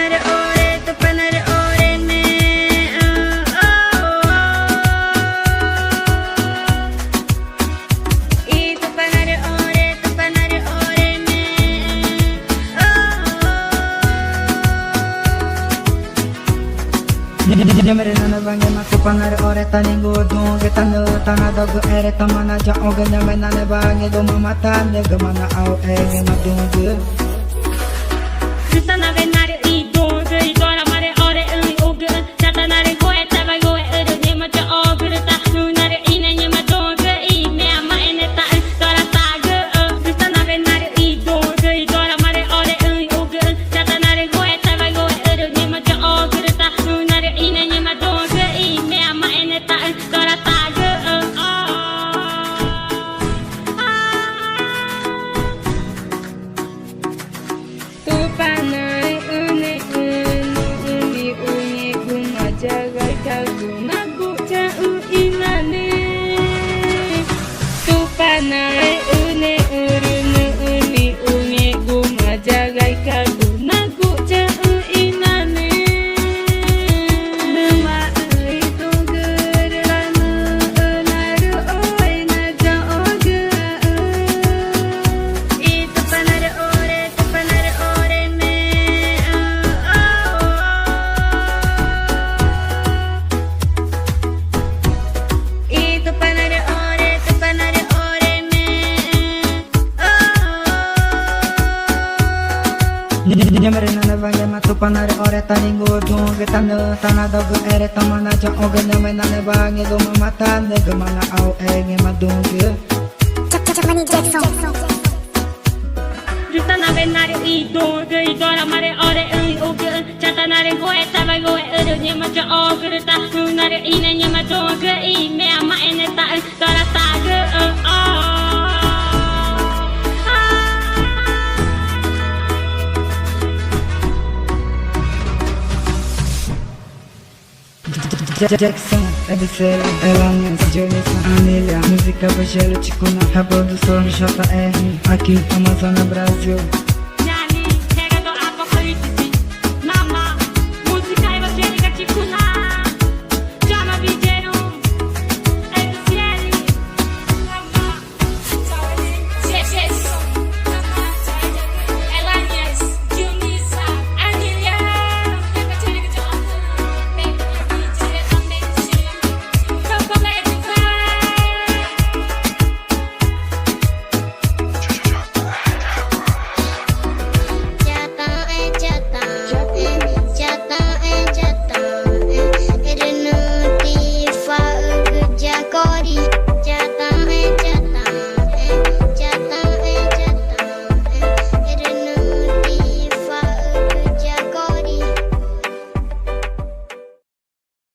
panare ore, tu panare ore me. Itu panare ore, tu panare ore me. Nyamere nana bange matu panare ore taningu dunge tanu tanga dogu ere tamana ja oge nyame nane bange do mama tane gamana au ege madungu. Justa na venare I dunge I dora mare ore I uge chata nare goe tava goe ere nyema ja oge ta nunare ine nyema dunge I me ama ene ta dora tage. Justa na venare I dunge I dora mare ore I uge chata nare goe tava goe ere nyema ja oge ta nunare ine nyema dunge I me ama ene ta dora tage. Tu panai une uni uni guma jaga kaguna guca uinane. Tu panai une uni uni guma jaga kaguna guca uinane. Nama itu gerana naru oi na jaga. Itu panare ore, tu panare ore me. Itu panare ore, tu panare ore me. Nyamere nana bange matu panare ore taningu dunge tanu tanga dogu ere tamana ja oge nyame nane bange do mama tane gamana au ege madungu. Money Jackson. Justa na venare I dunge I dora mare ore I uge chata nare goe tava goe ere nyema ja oge ta nunare ine nyema dunge I me ama ene ta dora tage. Jackson, Ebisel, Elanian, Jonathan, Amelia, música Vagelo, Ticuna, a produção JR, aqui Amazônia Brasil.